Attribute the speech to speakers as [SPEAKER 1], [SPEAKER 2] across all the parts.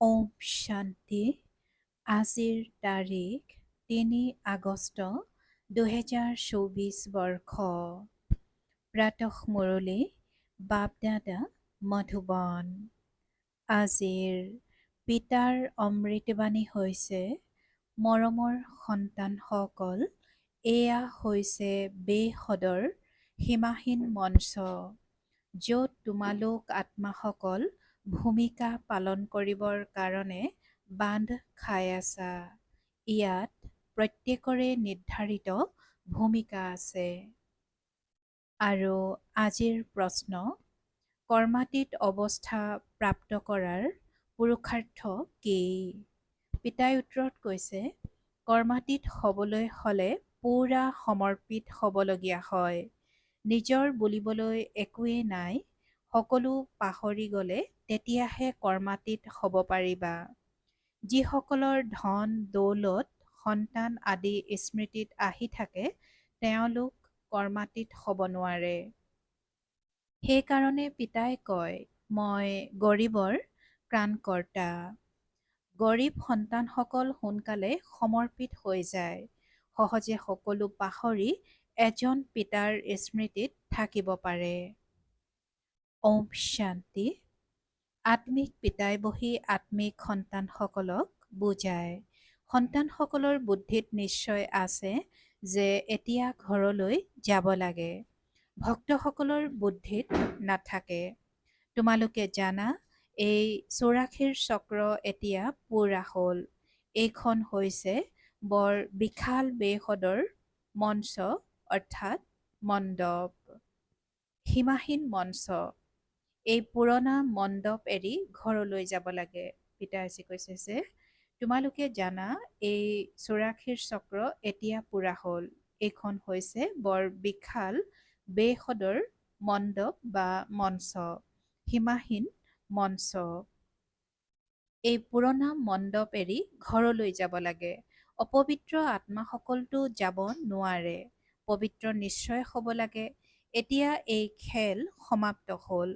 [SPEAKER 1] ওম শান্তি। আজিৰ তাৰিখ ৩ আগষ্ট ২০২৪ বৰ্ষ। প্ৰাতঃ মুৰলী বাপদাদা মধুবন। আজিৰ পিতাৰ অমৃতবাণী হৈছে, মৰমৰ সন্তানসকল, এয়া হৈছে বেহদৰ সীমাহীন মঞ্চ, য'ত তোমালোক আত্মাসকল ভূমিকা পালন কৰিবৰ কাৰণে বান্ধ খাই আছা। ইয়াত প্ৰত্যেকৰে নিৰ্ধাৰিত ভূমিকা আছে। আৰু আজিৰ প্ৰশ্ন, কৰ্মাতীত অৱস্থা প্ৰাপ্ত কৰাৰ পুৰুষাৰ্থ কি? পিতাই উত্তৰত কৈছে, কৰ্মাতীত হ'বলৈ হ'লে পুৰা সমৰ্পিত হ'বলগীয়া হয়। নিজৰ বুলিবলৈ একোৱেই নাই, সকলো পাহৰি গ'লে তেতিয়াহে কৰ্মাতীত হ'ব পাৰিবা। যিসকলৰ ধন দৌলত সন্তান আদি স্মৃতিত আহি থাকে, তেওঁলোক কৰ্মাতীত হ'ব নোৱাৰে। সেইকাৰণে পিতাই কয়, মই গৰীবৰ ত্ৰাণকৰ্তা। গৰীব সন্তানসকল সোনকালে সমৰ্পিত হৈ যায়, সহজে সকলো পাহৰি এজন পিতাৰ স্মৃতিত থাকিব পাৰে। ওম শান্তি। আত্মিক পিতাই বহি আত্মিক সন্তানসকলক বুজায়। সন্তানসকলৰ বুদ্ধিত নিশ্চয় আছে যে এতিয়া ঘৰলৈ যাব লাগে। ভক্তসকলৰ বুদ্ধিত নাথাকে। তোমালোকে জানা, এই ৮৪ চক্ৰ এতিয়া পুৰা হ'ল। এইখন হৈছে বৰ বিশাল বেহদৰ মঞ্চ অৰ্থাৎ মণ্ডপ, সীমাহীন মঞ্চ। এই পুৰণা মণ্ডপ এৰি ঘৰলৈ যাব লাগে। পিতাজী কৈছে যে, তোমালোকে জানা এই ৮৪ চক্ৰ এতিয়া পুৰা হ'ল। এইখন হৈছে বৰ বিশাল বেহদৰ মণ্ডপ বা মঞ্চ, সীমাহীন মঞ্চ। এই পুৰণা মণ্ডপ এৰি ঘৰলৈ যাব লাগে। অপবিত্ৰ আত্মাসকলতো যাব নোৱাৰে। পবিত্ৰ নিশ্চয় হ'ব লাগে। এতিয়া এই খেল সমাপ্ত হ'ল।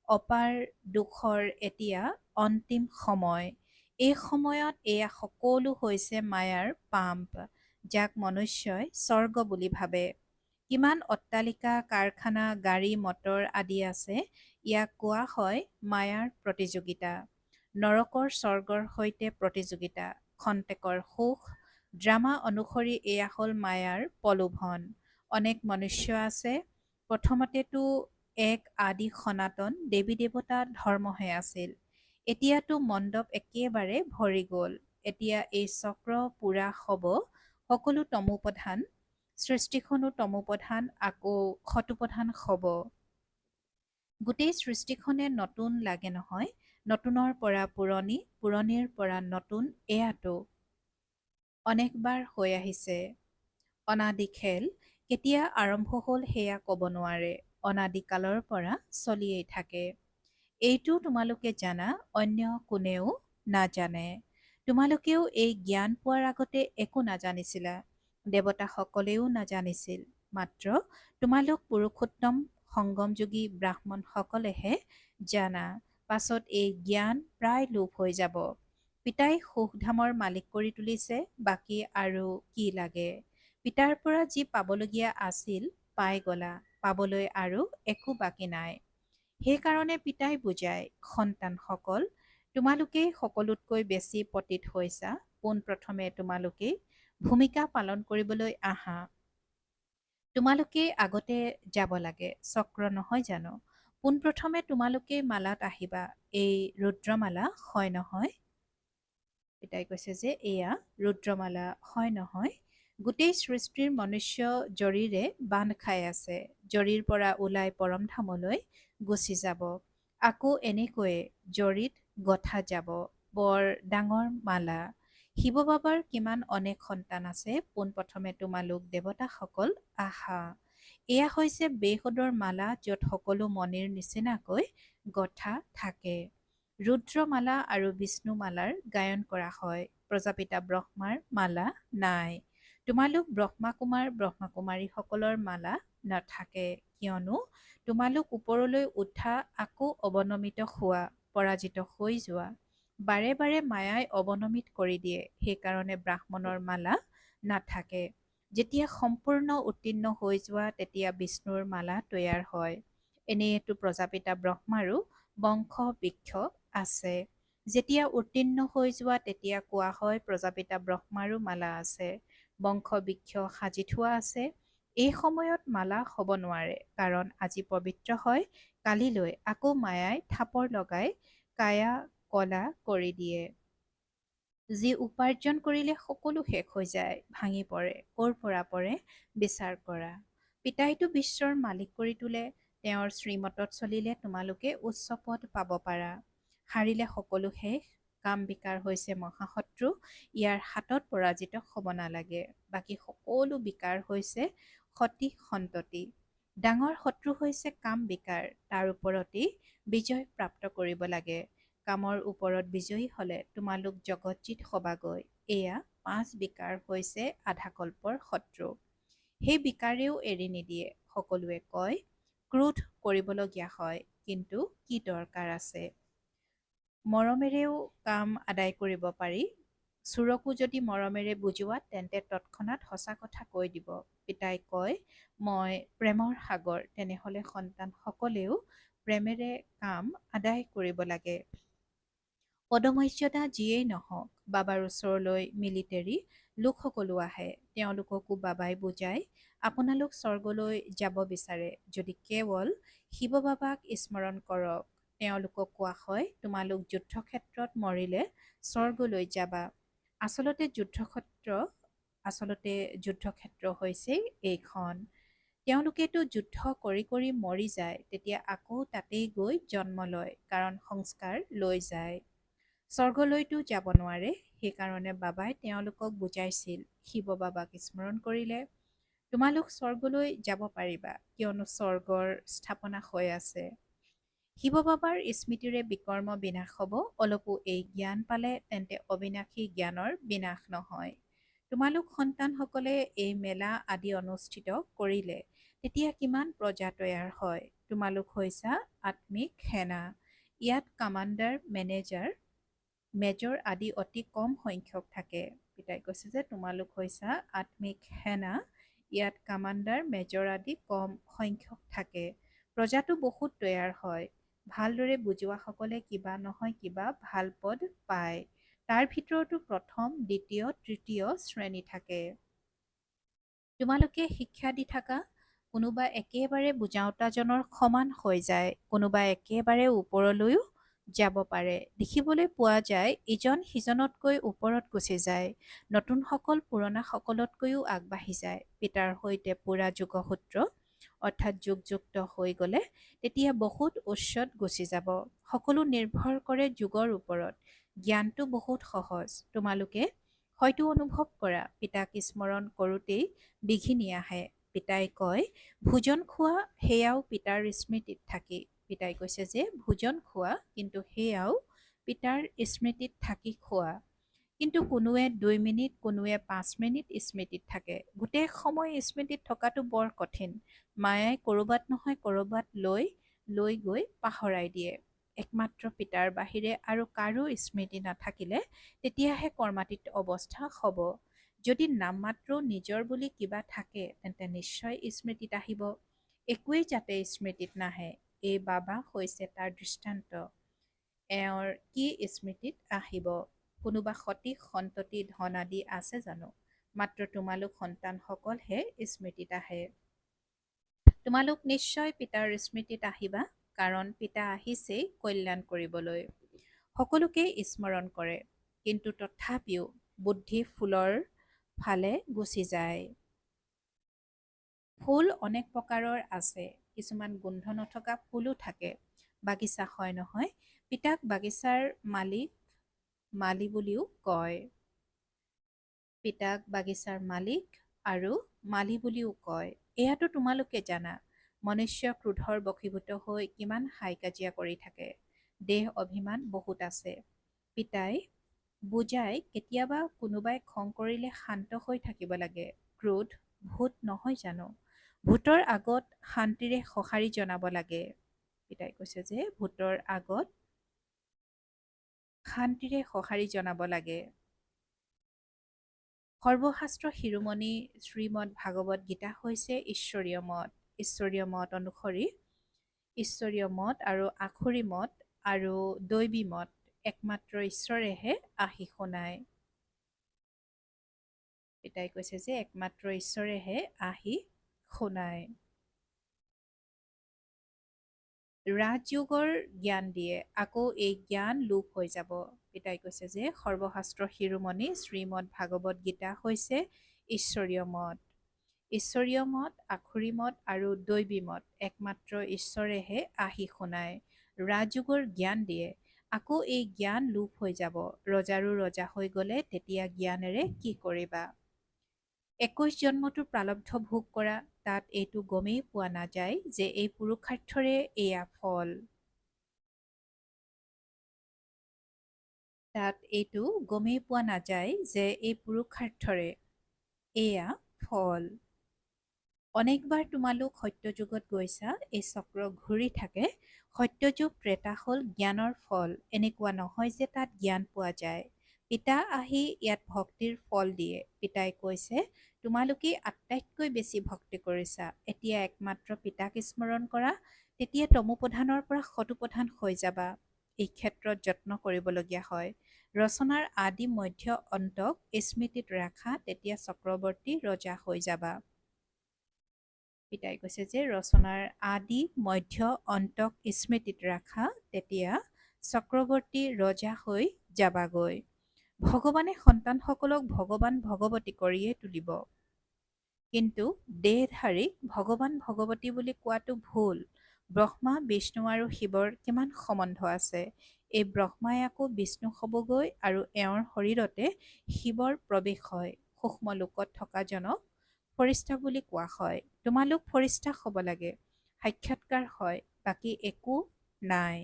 [SPEAKER 1] অপাৰ দুখৰ এতিয়া অন্তিম সময়। এই সময়ত এয়া সকলো হৈছে মায়াৰ পাম্প, যাক মনুষ্যই স্বৰ্গ বুলি ভাবে। কিমান অট্টালিকা, কাৰখানা, গাড়ী মটৰ আদি আছে, ইয়াক কোৱা হয় মায়াৰ প্ৰতিযোগিতা। নৰকৰ স্বৰ্গৰ সৈতে প্ৰতিযোগিতা, খন্তেকৰ সুখ, ড্ৰামা অনুসৰি এয়া হ'ল মায়াৰ প্ৰলোভন। অনেক মনুষ্য আছে। প্ৰথমতেতো এক আদি সনাতন দেৱী দেৱতা ধৰ্মহে আছিল। এতিয়াতো মণ্ডপ একেবাৰে ভৰি গ'ল। এতিয়া এই চক্ৰ পুৰা হ'ব। সকলো তমোপ্ৰধান, সৃষ্টিখনো তমোপ্ৰধান, আকৌ সতোপ্ৰধান হ'ব। গোটেই সৃষ্টিখনে নতুন লাগে নহয়, নতুনৰ পৰা পুৰণি, পুৰণিৰ পৰা নতুন, এয়াতো অনেকবাৰ হৈ আহিছে। অনাদি খেল কেতিয়া আৰম্ভ হ'ল সেয়া ক'ব নোৱাৰে। অনাদি কালৰ পৰা চলিয়েই থাকে। এইটো তোমালোকে জানা, অন্য কোনেও নাজানে। তোমালোকেও এই জ্ঞান পোৱাৰ আগতে একো নাজানিছিলা। দেৱতাসকলেও নাজানিছিল। মাত্ৰ তোমালোক পুৰুষোত্তম সংগমযোগী ব্ৰাহ্মণসকলেহে জানা। পাছত এই জ্ঞান প্ৰায় লোপ হৈ যাব। পিতাই সুখধামৰ মালিক কৰি তুলিছে, বাকী আৰু কি লাগে? পিতাৰ পৰা যি পাবলগীয়া আছিল পাই গলা, পাবলৈ আৰু একো বাকী নাই। সেইকাৰণে পিতাই বুজায়, সন্তানসকল, তোমালোকেই সকলোতকৈ বেছি পতিত হৈছা। পোনপ্ৰথমে তোমালোকেই ভূমিকা পালন কৰিবলৈ আহা। তোমালোকেই আগতে যাব লাগে, চক্ৰ নহয় জানো? পোনপ্ৰথমে তোমালোকেই মালাত আহিবা। এই ৰুদ্ৰমালা হয় নহয়? পিতাই কৈছে যে এয়া ৰুদ্ৰমালা হয় নহয়? গোটেই সৃষ্টিৰ মনুষ্য জৰীৰে বান্ধ খাই আছে। জৰীৰ পৰা ওলাই পৰমধামলৈ গুচি যাব। আকৌ এনেকৈয়ে জৰীত গঠা যাব। বৰ ডাঙৰ মালা। শিৱ বাবাৰ কিমান অনেক সন্তান আছে। পোনপ্ৰথমে তোমালোক দেৱতাসকল আহা। এয়া হৈছে বেহদৰ মালা, য'ত সকলো মণিৰ নিচিনাকৈ গঠা থাকে। ৰুদ্ৰমালা আৰু বিষ্ণুমালাৰ গায়ন কৰা হয়। প্ৰজাপিতা ব্ৰহ্মাৰ মালা নাই। তোমালোক ব্ৰহ্মাকুমাৰ ব্ৰহ্মাকুমাৰীসকলৰ মালা নাথাকে, কিয়নো তোমালোক ওপৰলৈ উঠা, আকৌ অৱনমিত হোৱা, পৰাজিত হৈ যোৱা। বাৰে বাৰে মায়াই অৱনমিত কৰি দিয়ে, সেইকাৰণে ব্ৰাহ্মণৰ মালা নাথাকে। যেতিয়া সম্পূৰ্ণ উত্তীৰ্ণ হৈ যোৱা তেতিয়া বিষ্ণুৰ মালা তৈয়াৰ হয়। এনেয়েতো প্ৰজাপিতা ব্ৰহ্মাৰো বংশ বৃক্ষ আছে। যেতিয়া উত্তীৰ্ণ হৈ যোৱা তেতিয়া কোৱা হয় প্ৰজাপিতা ব্ৰহ্মাৰো মালা আছে, বংশ বৃক্ষ সাজি থোৱা আছে। এই সময়ত মালা হ'ব নোৱাৰে, কাৰণ আজি পবিত্ৰ হয়, কালিলৈ আকৌ মায়াই থাপৰ লগাই কায়া কলা কৰি দিয়ে। যি উপাৰ্জন কৰিলে সকলো শেষ হৈ যায়, ভাঙি পৰে, ক'ৰ পৰা পৰে বিচাৰ কৰা। পিতাইটো বিশ্বৰ মালিক কৰি তোলে, তেওঁৰ শ্ৰীমতত চলিলে তোমালোকে উচ্চ পদ পাব পাৰা। হাৰিলে সকলো শেষ, কাম বিকাৰ হৈছে মহাশত্ৰু, ইয়াৰ হাতত পৰাজিত হ'ব নালাগে। বাকী সকলো বিকাৰ হৈছে সতি সন্ততি। ডাঙৰ শত্ৰু হৈছে কাম বিকাৰ, তাৰ ওপৰতেই বিজয় প্ৰাপ্ত কৰিব লাগে। কামৰ ওপৰত বিজয়ী হলে তোমালোক জগতজিত হবাগৈ। এয়া 5 বিকাৰ হৈছে আধাকল্পৰ শত্ৰু। সেই বিকাৰেও এৰি নিদিয়ে। সকলোৱে কয় ক্ৰোধ কৰিবলগীয়া হয়, কিন্তু কি দৰকাৰ আছে। মৰমেৰেও কাম আদায় কৰিব পাৰি। চোৰকো যদি মৰমেৰে বুজোৱা তেন্তে তৎক্ষণাত সঁচা কথা কৈ দিব। পিতাই কয় মই প্ৰেমৰ সাগৰ, তেনেহলে সন্তানসকলেও প্ৰেমেৰে কাম আদায় কৰিব লাগে। পদমৰ্যাদা যিয়েই নহওক, বাবাৰ ওচৰলৈ মিলিটেৰী লোকসকলো আহে, তেওঁলোককো বাবাই বুজায় আপোনালোক স্বৰ্গলৈ যাব বিচাৰে যদি কেৱল শিৱ বাবাক স্মৰণ কৰক। তেওঁলোকক কোৱা হয় তোমালোক যুদ্ধক্ষেত্ৰত মৰিলে স্বৰ্গলৈ যাবা। আচলতে যুদ্ধক্ষেত্ৰ হৈছে এইখন। তেওঁলোকেতো যুদ্ধ কৰি কৰি মৰি যায়, তেতিয়া আকৌ তাতেই গৈ জন্ম লয়, কাৰণ সংস্কাৰ লৈ যায়। স্বৰ্গলৈতো যাব নোৱাৰে, সেইকাৰণে বাবাই তেওঁলোকক বুজাইছিল শিৱ বাবাক স্মৰণ কৰিলে তোমালোক স্বৰ্গলৈ যাব পাৰিবা, কিয়নো স্বৰ্গৰ স্থাপনা হৈ আছে। শিৱ বাবাৰ স্মৃতিৰে বিকৰ্ম বিনাশ হ'ব। অলপো এই জ্ঞান পালে তেন্তে অবিনাশী জ্ঞানৰ বিনাশ নহয়। তোমালোক সন্তানসকলে এই মেলা আদি অনুষ্ঠিত কৰিলে তেতিয়া কিমান প্ৰজা তৈয়াৰ হয়। তোমালোক হৈছা আত্মিক সেনা। ইয়াত কামাণ্ডাৰ, মেজৰ আদি অতি কম সংখ্যক থাকে। পিতাই কৈছে যে তোমালোক হৈছা আত্মিক সেনা, ইয়াত কামাণ্ডাৰ, মেজৰ আদি কম সংখ্যক থাকে। প্ৰজাটো বহুত তৈয়াৰ হয়। ভালদৰে বুজোৱাসকলে কিবা নহয় কিবা ভাল পদ পায়। তাৰ ভিতৰতো প্ৰথম, দ্বিতীয়, তৃতীয় শ্ৰেণী থাকে। তোমালোকে শিক্ষা দি থাকা। কোনোবা একেবাৰে বুজাওতাজনৰ সমান হৈ যায়, কোনোবা একেবাৰে ওপৰলৈও যাব পাৰে। দেখিবলৈ পোৱা যায় ইজন সিজনতকৈ ওপৰত গুচি যায়। নতুনসকল পুৰণাসকলতকৈও আগবাঢ়ি যায়। পিতাৰ সৈতে পুৰা যোগসূত্ৰ অৰ্থাৎ যোগযুক্ত হৈ গলে তেতিয়া বহুত উচ্চত গুচি যাব। সকলো নিৰ্ভৰ কৰে যোগৰ ওপৰত। জ্ঞানটো বহুত সহজ। তোমালোকে হয়তো অনুভৱ কৰা পিতাক স্মৰণ কৰোঁতেই বিঘিনি আহে। পিতাই কয় ভোজন খোৱা, সেয়াও পিতাৰ স্মৃতিত থাকি। পিতাই কৈছে যে ভোজন খোৱা, কিন্তু সেয়াও পিতাৰ স্মৃতিত থাকি খোৱা। কিন্তু কোনোৱে 2 মিনিট, কোনোৱে 5 মিনিট স্মৃতিত থাকে। গোটেই সময় স্মৃতিত থকাটো বৰ কঠিন। মায়াই কৰবাত নহয় কৰবাত লৈ গৈ পাহৰাই দিয়ে। একমাত্ৰ পিতাৰ বাহিৰে আৰু কাৰো স্মৃতি নাথাকিলে তেতিয়াহে কৰ্মাতীত অৱস্থা হ'ব। যদি নামমাত্ৰ নিজৰ বুলি কিবা থাকে তেন্তে নিশ্চয় স্মৃতিত আহিব। একোৱেই যাতে স্মৃতিত নাহে, এই বাবা হৈছে তাৰ দৃষ্টান্ত। এওঁৰ কি স্মৃতিত আহিব? কোনোবা সতি সন্ততি ধন আদি আছে জানো? মাত্ৰ তোমালোক সন্তানসকলহে স্মৃতিত আহে। তোমালোক নিশ্চয় পিতাৰ স্মৃতিত আহিবা, কাৰণ পিতা আহিছেই কল্যাণ কৰিবলৈ। সকলোকে স্মৰণ কৰে, কিন্তু তথাপিও বুদ্ধি ফুলৰ ফালে গুচি যায়। ফুল অনেক প্ৰকাৰৰ আছে, কিছুমান গোন্ধ নথকা ফুলো থাকে। বাগিচা হয় নহয়, পিতাক বাগিচাৰ মালি বুলিও কয়। পিতাক বাগিচাৰ মালিক আৰু মালি বুলিও কয়। এয়াতো তোমালোকে জানা। মনুষ্য ক্ৰোধৰ বশীভূত হৈ কিমান হাই কাজিয়া কৰি থাকে। দেহ অভিমান বহুত আছে। পিতাই বুজাই কেতিয়াবা কোনোবাই খং কৰিলে শান্ত হৈ থাকিব লাগে। ক্ৰোধ ভূত নহয় জানো? ভূতৰ আগত শান্তিৰে সঁহাৰি জনাব লাগে। পিতাই কৈছে যে ভূতৰ আগত শান্তিৰে সঁহাৰি জনাব লাগে। সৰ্বশাস্ত্ৰ শিৰোমণি শ্ৰীমদ ভাগৱত গীতা হৈছে ঈশ্বৰীয় মত। ঈশ্বৰীয় মত অনুসৰি ঈশ্বৰীয় মত আৰু আখৰি মত আৰু দৈবী মত একমাত্ৰ ঈশ্বৰেহে আহি শুনায়। পিতাই কৈছে যে একমাত্ৰ ঈশ্বৰেহে আহি শুনায়। ৰাজযোগৰ জ্ঞান দিয়ে, আকৌ এই জ্ঞান লোপ হৈ যাব। পিতাই কৈছে যে সৰ্বশাস্ত্ৰ শিৰোমণি শ্ৰীমদ ভাগৱত গীতা হৈছে ঈশ্বৰীয় মত। ঈশ্বৰীয় মত, আখৰি মত আৰু দৈবী মত একমাত্ৰ ঈশ্বৰেহে আহি শুনায়। ৰাজযোগৰ জ্ঞান দিয়ে, আকৌ এই জ্ঞান লোপ হৈ যাব। ৰজাৰো ৰজা হৈ গ'লে তেতিয়া জ্ঞানেৰে কি কৰিবা? 21 জন্মটো প্ৰাৰব্ধ ভোগ কৰা, তাত এইটো গমেই পোৱা নাযায় যে এই পুৰুষাৰ্থৰে এয়া ফল। তাত এইটো গমেই পোৱা নাযায় যে এই পুৰুষাৰ্থৰে এয়া ফল। অনেকবাৰ তোমালোক সত্যযুগত গৈছা, এই চক্ৰ ঘূৰি থাকে। সত্যযুগ ত্ৰেতা হ'ল জ্ঞানৰ ফল। এনেকুৱা নহয় যে তাত জ্ঞান পোৱা যায়। পিতা আহি ইয়াত ভক্তিৰ ফল দিয়ে। পিতাই কৈছে তোমালোকে আটাইতকৈ বেছি ভক্তি কৰিছা, এতিয়া একমাত্ৰ পিতাক স্মৰণ কৰা, তেতিয়া তমোপ্ৰধানৰ পৰা সতোপ্ৰধান হৈ যাবা। এই ক্ষেত্ৰত যত্ন কৰিবলগীয়া হয়। ৰচনাৰ আদি মধ্য অন্তক স্মৃতিত ৰাখা, তেতিয়া চক্ৰৱৰ্তী ৰজা হৈ যাবা। পিতাই কৈছে যে ৰচনাৰ আদি মধ্য অন্তক স্মৃতিত ৰাখা, তেতিয়া চক্ৰৱৰ্তী ৰজা হৈ যাবাগৈ। ভগৱানে সন্তানসকলক ভগৱান ভগৱতী কৰিয়ে তুলিব। কিন্তু দেহধাৰীক ভগৱান ভগৱতী বুলি কোৱাটো ভুল। ব্ৰহ্মা, বিষ্ণু আৰু শিৱৰ কিমান সম্বন্ধ আছে। এই ব্ৰহ্মাই আকৌ বিষ্ণু হ'বগৈ আৰু এওঁৰ শৰীৰতে শিৱৰ প্ৰৱেশ হয়। সূক্ষ্ম লোকত থকাজনক ফৰিষ্টা বুলি কোৱা হয়। তোমালোক ফৰিষ্টা হ'ব লাগে, সাক্ষাৎকাৰ হয়, বাকী একো নাই।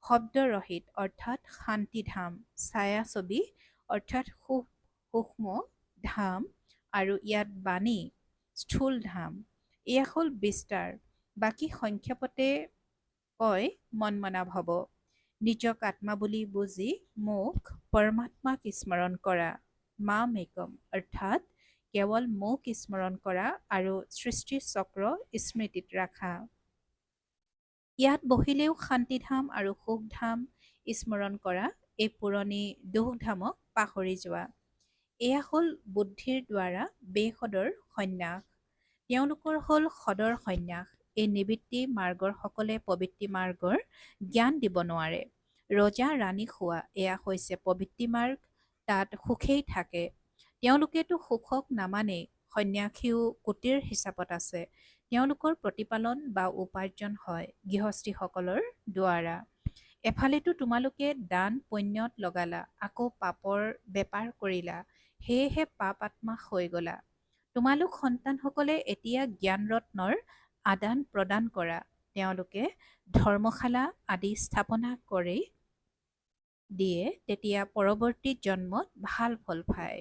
[SPEAKER 1] শব্দৰহিত অৰ্থাৎ শান্তিধাম, ছায়াছবি অৰ্থাৎ সূক্ষ্ম ধাম আৰু ইয়াত বাণী স্থূল ধাম। এয়া হ'ল বিস্তাৰ। বাকী সংক্ষেপতে কয় মনমনা ভৱ। নিজক আত্মা বুলি বুজি মোক পৰমাত্মাক স্মৰণ কৰা। মামেকম অৰ্থাৎ কেৱল মোক স্মৰণ কৰা আৰু সৃষ্টিৰ চক্ৰ স্মৃতিত ৰাখা। ইয়াত বহিলেও শান্তিধাম আৰু সুখধাম স্মৰণ কৰা, এই পুৰণি দুখধামক পাহৰি যোৱা। এয়া হ'ল বুদ্ধিৰ দ্বাৰা বেসদৰ সন্ন্যাস। তেওঁলোকৰ হ'ল সদৰ সন্ন্যাস। এই নিবৃত্তি মাৰ্গৰ সকলে প্ৰবৃত্তি মাৰ্গৰ জ্ঞান দিব নোৱাৰে। ৰজা ৰাণী খোৱা, এয়া হৈছে প্ৰবৃত্তি মাৰ্গ, তাত সুখেই থাকে। তেওঁলোকেতো সুখক নামানেই। সন্ন্যাসীও কোটিৰ হিচাপত আছে। তেওঁলোকৰ প্ৰতিপালন বা উপাৰ্জন হয় গৃহস্থীসকলৰ দ্বাৰা। এফালেতো তোমালোকে দান পুণ্যত লগালা, আকৌ পাপৰ বেপাৰ কৰিলা, সেয়েহে পাপ আত্মা হৈ গলা। তোমালোক সন্তানসকলে এতিয়া জ্ঞানৰত্নৰ আদান প্ৰদান কৰা। তেওঁলোকে ধৰ্মশালা আদি স্থাপনা কৰি দিয়ে, তেতিয়া পৰৱৰ্তী জন্মত ভাল ফল পায়।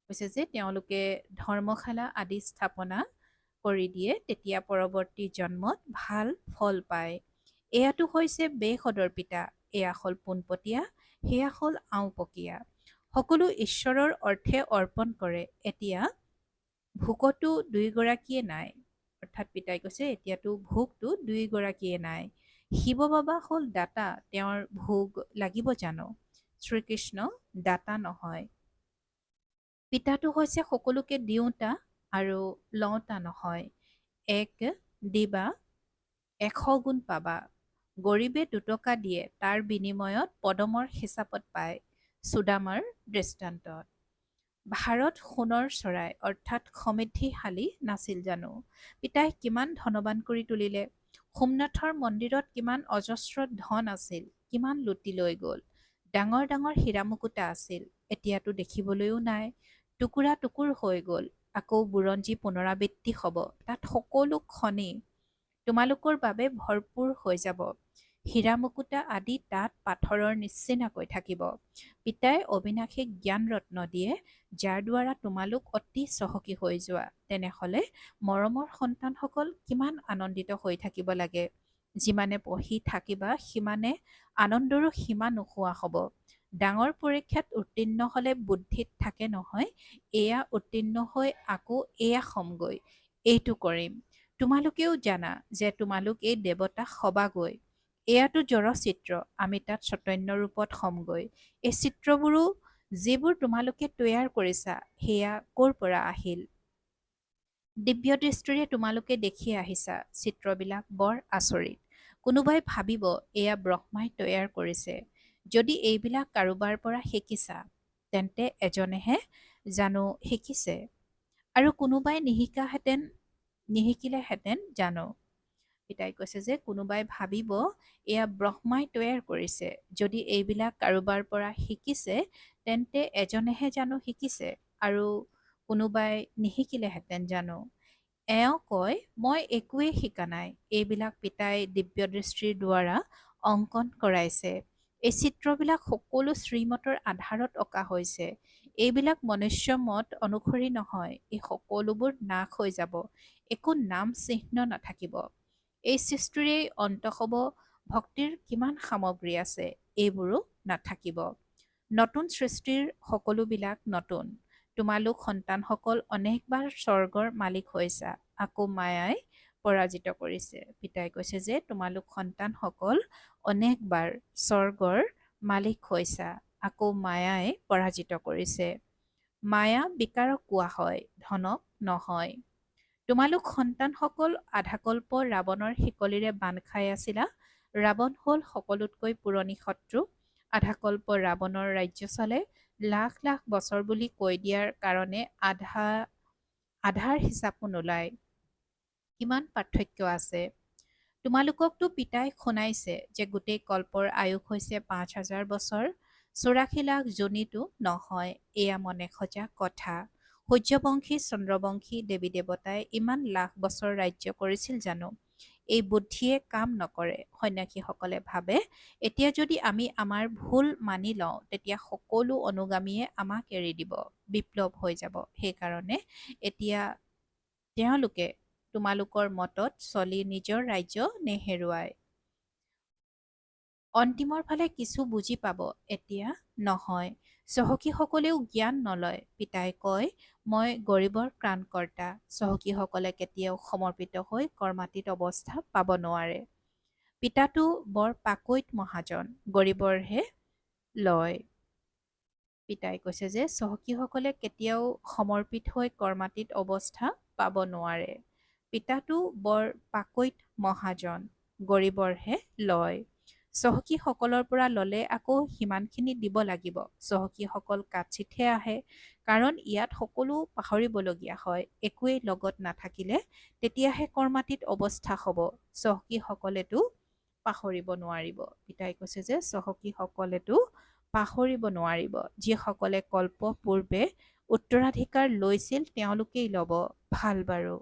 [SPEAKER 1] কৈছে যে তেওঁলোকে ধৰ্মশালা আদি স্থাপনা কৰি দিয়ে, তেতিয়া পৰৱৰ্তী জন্মত ভাল ফল পায়। এয়াতো হৈছে বেসদৰ পিতা, এয়া হ'ল পোনপটীয়া, সেয়া হ'ল আওপকীয়া। সকলো ঈশ্বৰৰ অৰ্থে অৰ্পণ কৰে। এতিয়া ভোকতো দুয়োগৰাকীয়ে নাই, অৰ্থাৎ পিতাই কৈছে এতিয়াতো ভোগটো দুয়োগৰাকীয়ে নাই। শিৱ বাবা হ'ল দাতা, তেওঁৰ ভোগ লাগিব জানো? শ্ৰীকৃষ্ণ দাতা নহয়। পিতাটো হৈছে সকলোকে দিওঁতা আৰু লওঁতা নহয়। এক দিবা 100 গুণ পাবা। গৰীবে 2 টকা দিয়ে, তাৰ বিনিময়ত পদমৰ হিচাপত পায়। সুদামাৰ দৃষ্টান্তত। ভাৰত সোণৰ চৰাই অৰ্থাৎ সমৃদ্ধিশালী নাছিল জানো? পিতাই কিমান ধনৱান কৰি তুলিলে। সোমনাথৰ মন্দিৰত কিমান অজস্ৰ ধন আছিল, কিমান লুটি লৈ গ'ল। ডাঙৰ ডাঙৰ হীৰা মুকুতা আছিল, এতিয়াতো দেখিবলৈও নাই। টুকুৰা টুকুৰ হৈ গ'ল। আকৌ বুৰঞ্জী পুনৰাবৃত্তি হ'ব, তাত সকলো খনি তোমালোকৰ বাবে ভৰপূৰ হৈ যাব। হীৰা মুকুতা আদি তাত পাথৰৰ নিচিনাকৈ থাকিব। পিতাই অবিনাশী জ্ঞান ৰত্ন দিয়ে, যাৰ দ্বাৰা তোমালোক অতি চহকী হৈ যোৱা। তেনেহলে মৰমৰ সন্তানসকল কিমান আনন্দিত হৈ থাকিব লাগে। যিমানে পঢ়ি থাকিবা সিমানে আনন্দৰো সীমা নোহোৱা হ'ব। ডাঙৰ পৰীক্ষাত উত্তীৰ্ণ হ'লে বুদ্ধিত থাকে নহয়, এয়া উত্তীৰ্ণ হৈ আকৌ এয়া হ'মগৈ, এইটো কৰিম। তোমালোকেও জানা যে তোমালোক এই দেৱতাক সবাগৈ। এয়াতো জড়চিত্ৰ, আমি তাত চৈতন্য ৰূপত হ'মগৈ। এই চিত্ৰবোৰো যিবোৰ তোমালোকে তৈয়াৰ কৰিছা, সেয়া ক'ৰ পৰা আহিল? দিব্য দৃষ্টিৰে তোমালোকে দেখি আহিছা, চিত্ৰবিলাক বৰ আচৰিত। কোনোবাই ভাবিব এয়া ব্ৰহ্মাই তৈয়াৰ কৰিছে। যদি এইবিলাক কাৰোবাৰ পৰা শিকিছা, তেন্তে এজনেহে জানো শিকিছে, আৰু কোনোবাই নিশিকিলেহেঁতেন জানো। পিতাই কৈছে যে কোনোবাই ভাবিব এয়া ব্ৰহ্মাই তৈয়াৰ কৰিছে। যদি এইবিলাক কাৰোবাৰ পৰা শিকিছে, তেন্তে এজনেহে জানো শিকিছে, আৰু কোনোবাই নিশিকিলেহেঁতেন জানো। এওঁ কয়, মই একোৱেই শিকা নাই। এইবিলাক পিতাই দিব্যদৃষ্টিৰ দ্বাৰা অংকন কৰাইছে। এই চিত্ৰবিলাক সকলো শ্ৰীমতৰ আধাৰত অঁকা হৈছে। এইবিলাক মনুষ্য মত অনুসৰি নহয়, এই সকলোবোৰ নাশ হৈ যাব, একো নাম চিহ্ন নাথাকিব। এই সৃষ্টিৰেই অন্ত হ'ব। ভক্তিৰ কিমান সামগ্ৰী আছে, এইবোৰো নাথাকিব। নতুন সৃষ্টিৰ সকলোবিলাক নতুন। তোমালোক সন্তানসকল অনেকবাৰ স্বৰ্গৰ মালিক হৈছা, আকৌ মায়াই পৰাজিত কৰিছে। পিতাই কৈছে যে তোমালোক সন্তানসকল অনেকবাৰ স্বৰ্গৰ মালিক হৈছা, আকৌ মায়াই পৰাজিত কৰিছে। মায়া বিকাৰক কোৱা হয়, ধনক নহয়। তোমালোক সন্তানসকল আধাকল্প ৰাৱণৰ শিকলিৰে বান্ধ খাই আছিলা। ৰাৱণ হ'ল সকলোতকৈ পুৰণি শত্ৰু। আধাকল্প ৰাৱণৰ ৰাজ্য চলে। লাখ লাখ বছৰ বুলি কৈ দিয়াৰ কাৰণে আধাৰ হিচাপো নোলায়। কিমান পাৰ্থক্য আছে। তোমালোককতো পিতাই শুনাইছে যে গোটেই কল্পৰ আয়ুস হৈছে ৫,০০০ বছৰ। ৮৪ লাখ যোনিতো নহয়, এয়া মনে সজা কথা। সূৰ্যবংশী চন্দ্ৰবংশী দেৱী দেৱতাই ইমান লাখ বছৰ ৰাজ্য কৰিছিল জানো? এই বুদ্ধিয়ে কাম নকৰে। সন্যাসীসকলে ভাবে এতিয়া যদি আমি আমাৰ ভুল মানি লওঁ, তেতিয়া সকলো অনুগামীয়ে আমাক এৰি দিব, বিপ্লৱ হৈ যাব। সেইকাৰণে এতিয়া তেওঁলোকে তোমালোকৰ মতত চলি নিজৰ ৰাজ্য নেহেৰুৱায়। অন্তিমৰ ফালে কিছু বুজি পাব, এতিয়া নহয়। চহকীসকলেও জ্ঞান নলয়। পিতাই কয়, মই গৰীবৰ ত্ৰাণকৰ্তা। চহকীসকলে কেতিয়াও সমৰ্পিত হৈ কৰ্মাতীত অৱস্থা পাব নোৱাৰে। পিতাটো বৰ পাকৈত মহাজন, গৰীবৰহে লয়। পিতাই কৈছে যে চহকীসকলে কেতিয়াও সমৰ্পিত হৈ কৰ্মাতীত অৱস্থা পাব নোৱাৰে। পিতাটো বৰ পাকৈত মহাজন, গৰীবৰহে লয়। চহকীসকলৰ পৰা ল'লে আকৌ সিমানখিনি দিব লাগিব। চহকীসকল কাচিতহে আহে, কাৰণ ইয়াত সকলো পাহৰিবলগীয়া হয়। একোৱেই লগত নাথাকিলে তেতিয়াহে কৰ্মাতীত অৱস্থা হ'ব। চহকীসকলেতো পাহৰিব নোৱাৰিব। পিতাই কৈছে যে চহকীসকলেতো পাহৰিব নোৱাৰিব। যিসকলে কল্প পূৰ্বে উত্তৰাধিকাৰ লৈছিল তেওঁলোকেই ল'ব। ভাল বাৰু।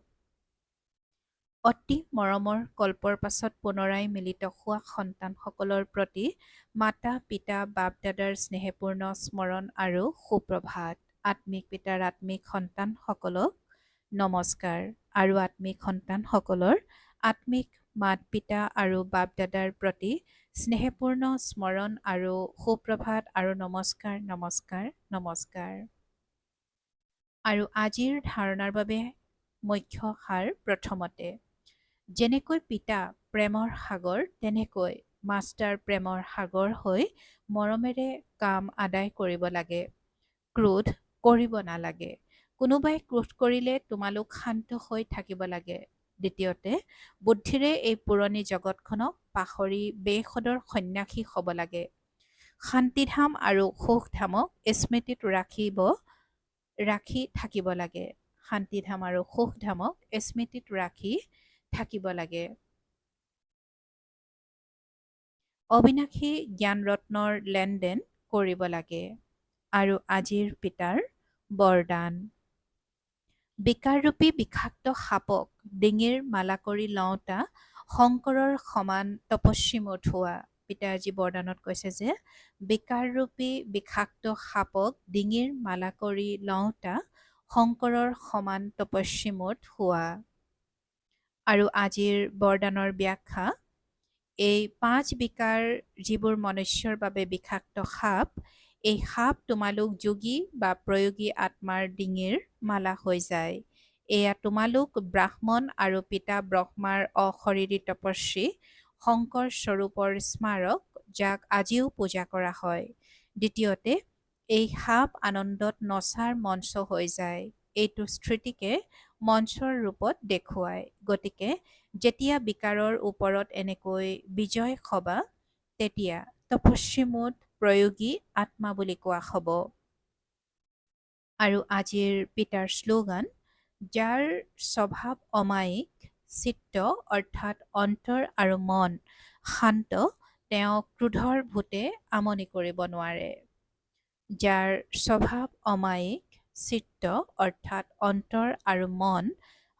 [SPEAKER 1] অতি মৰমৰ কল্পৰ পাছত পুনৰাই মিলিত হোৱা সন্তানসকলৰ প্ৰতি মাতা পিতা বাপ দাদাৰ স্নেহপূৰ্ণ স্মৰণ আৰু সুপ্ৰভাত। আত্মিক পিতাৰ আত্মিক সন্তানসকলক নমস্কাৰ, আৰু আত্মিক সন্তানসকলৰ আত্মিক মাত পিতা আৰু বাপ দাদাৰ প্ৰতি স্নেহপূৰ্ণ স্মৰণ আৰু সুপ্ৰভাত আৰু নমস্কাৰ নমস্কাৰ নমস্কাৰ। আৰু আজিৰ ধাৰণাৰ বাবে মুখ্য সাৰ প্ৰথমতে, যেনেকৈ পিতা প্ৰেমৰ সাগৰ, তেনেকৈ মাষ্টাৰ প্ৰেমৰ সাগৰ হৈ মৰমেৰে কাম আদায় কৰিব লাগে। ক্ৰোধ কৰিব নালাগে। কোনোবাই ক্ৰোধ কৰিলে তোমালোক শান্ত হৈ থাকিব লাগে। দ্বিতীয়তে, বুদ্ধিৰে এই পুৰণি জগতখনক পাহৰি বেসদৰ সন্যাসী হ'ব লাগে। শান্তিধাম আৰু সুখধামক স্মৃতিত ৰাখি থাকিব লাগে। শান্তিধাম আৰু সুখধামক স্মৃতিত ৰাখি থাকিব লাগে। অবিনাশী জ্ঞানৰত্নৰ লেনদেন কৰিব লাগে। আৰু আজিৰ পিতাৰ বৰদান, বিকাৰৰূপী বিষাক্ত সাপক ডিঙিৰ মালা কৰি লওঁতা শংকৰৰ সমান তপস্বী মুঠ হোৱা। পিতাই আজি বৰদানত কৈছে যে বিকাৰৰূপী বিষাক্ত সাপক ডিঙিৰ মালা কৰি লওঁতা শংকৰৰ সমান তপস্বী মুঠ হোৱা। আৰু আজিৰ বৰদানৰ ব্যাখ্যা, এই 5 বিকাৰ যিবোৰ মনুষ্যৰ বাবে বিষাক্ত সাপ, এই সাপ তোমালোক যোগী বা প্ৰয়োগী আত্মাৰ ডিঙিৰ মালা হৈ যায়। এয়া তোমালোক ব্ৰাহ্মণ আৰু পিতা ব্ৰহ্মাৰ অশৰীৰী তপস্বী শংকৰ স্বৰূপৰ স্মাৰক, যাক আজিও পূজা কৰা হয়। দ্বিতীয়তে, এই সাপ আনন্দত নচাৰ মঞ্চ হৈ যায়। এইটো স্থিতিকে মঞ্চৰ ৰূপত দেখুৱায়। গতিকে যেতিয়া বিকাৰৰ ওপৰত এনেকৈ বিজয় খবা, তেতিয়া তপস্বী মুঠ প্ৰয়োগী আত্মা বুলি কোৱা হ'ব। আৰু আজিৰ পিতাৰ শ্লোগান, যাৰ স্বভাৱ অমায়িক, চিত্ত অৰ্থাৎ অন্তৰ আৰু মন শান্ত, তেওঁ ক্ৰোধৰ ভূতে আমনি কৰিব নোৱাৰে। যাৰ স্বভাৱ অমায়িক, চিত্ত অৰ্থাৎ অন্তৰ আৰু মন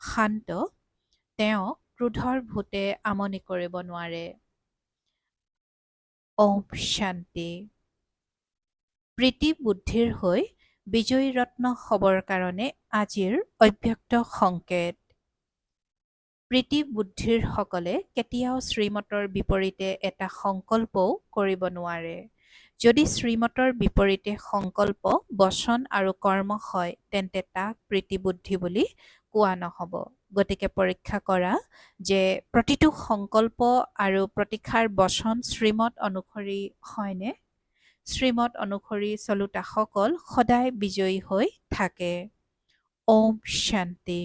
[SPEAKER 1] শান্ত, তেওঁ ক্ৰোধৰ ভূতে আমনি কৰিব নোৱাৰে। ওম শান্তি। প্ৰীতি বুদ্ধিৰ হৈ বিজয়ী ৰত্ন হ'বৰ কাৰণে আজিৰ অব্যক্ত সংকেত। প্ৰীতি বুদ্ধিৰ সকলে কেতিয়াও শ্ৰীমতৰ বিপৰীতে এটা সংকল্পও কৰিব নোৱাৰে। যদি শ্ৰীমতৰ বিপৰীতে সংকল্প, বচন আৰু কৰ্ম হয়, তেন্তে তাক প্ৰীতি বুদ্ধি বুলি কোৱা নহ'ব। গতিকে পৰীক্ষা কৰা যে প্ৰতিটো সংকল্প আৰু প্ৰতিষাৰ বচন শ্ৰীমত অনুসৰি হয়নে? শ্ৰীমত অনুসৰি চলোতাসকল সদায় বিজয়ী হৈ থাকে। ওম শান্তি।